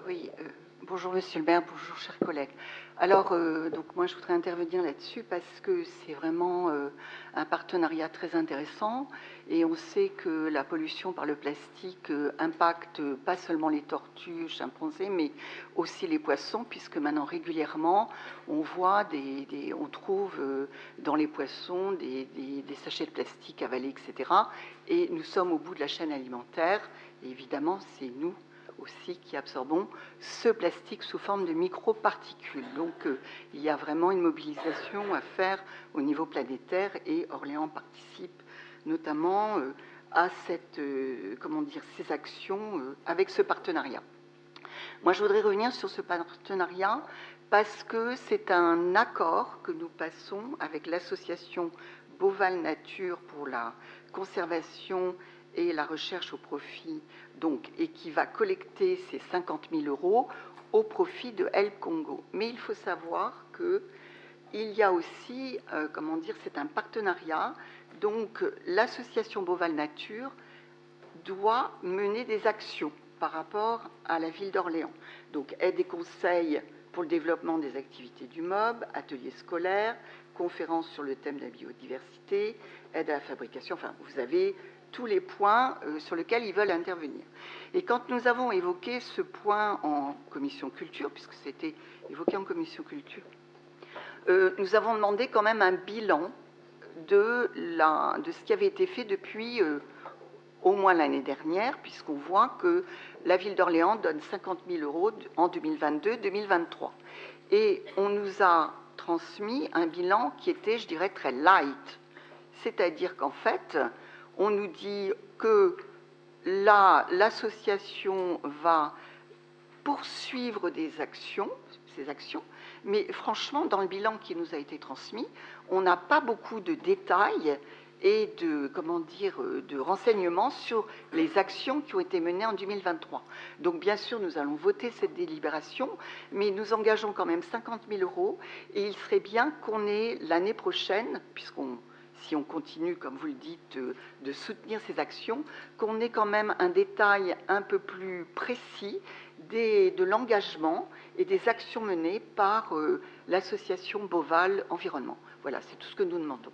Oui, bonjour Monsieur le maire, bonjour chers collègues. Alors, donc moi je voudrais intervenir là-dessus parce que c'est vraiment un partenariat très intéressant et on sait que la pollution par le plastique impacte pas seulement les tortues, chimpanzés, mais aussi les poissons, puisque maintenant régulièrement on voit on trouve dans les poissons des sachets de plastique avalés, etc. Et nous sommes au bout de la chaîne alimentaire et évidemment c'est nous aussi qui absorbons ce plastique sous forme de microparticules. Donc il y a vraiment une mobilisation à faire au niveau planétaire et Orléans participe notamment à ces actions avec ce partenariat. Moi, je voudrais revenir sur ce partenariat parce que c'est un accord que nous passons avec l'association Boval Nature pour la conservation et la recherche au profit, et qui va collecter ces 50 000 euros au profit de Help Congo. Mais il faut savoir qu'il y a aussi, c'est un partenariat, donc l'association Boval Nature doit mener des actions par rapport à la ville d'Orléans. Donc aide et conseils pour le développement des activités du MOB, ateliers scolaires, conférences sur le thème de la biodiversité, aide à la fabrication, enfin vous avez tous les points sur lesquels ils veulent intervenir. Et quand nous avons évoqué ce point en commission culture, puisque c'était évoqué en commission culture, nous avons demandé quand même un bilan de ce qui avait été fait depuis au moins l'année dernière, puisqu'on voit que la ville d'Orléans donne 50 000 euros en 2022-2023. Et on nous a transmis un bilan qui était, je dirais, très light. C'est-à-dire qu'en fait, on nous dit que l'association va poursuivre ces actions, mais franchement, dans le bilan qui nous a été transmis, on n'a pas beaucoup de détails et de renseignements sur les actions qui ont été menées en 2023. Donc bien sûr, nous allons voter cette délibération, mais nous engageons quand même 50 000 euros et il serait bien qu'on ait l'année prochaine, si on continue, comme vous le dites, de soutenir ces actions, qu'on ait quand même un détail un peu plus précis de l'engagement et des actions menées par l'association Boval Environnement. Voilà, c'est tout ce que nous demandons.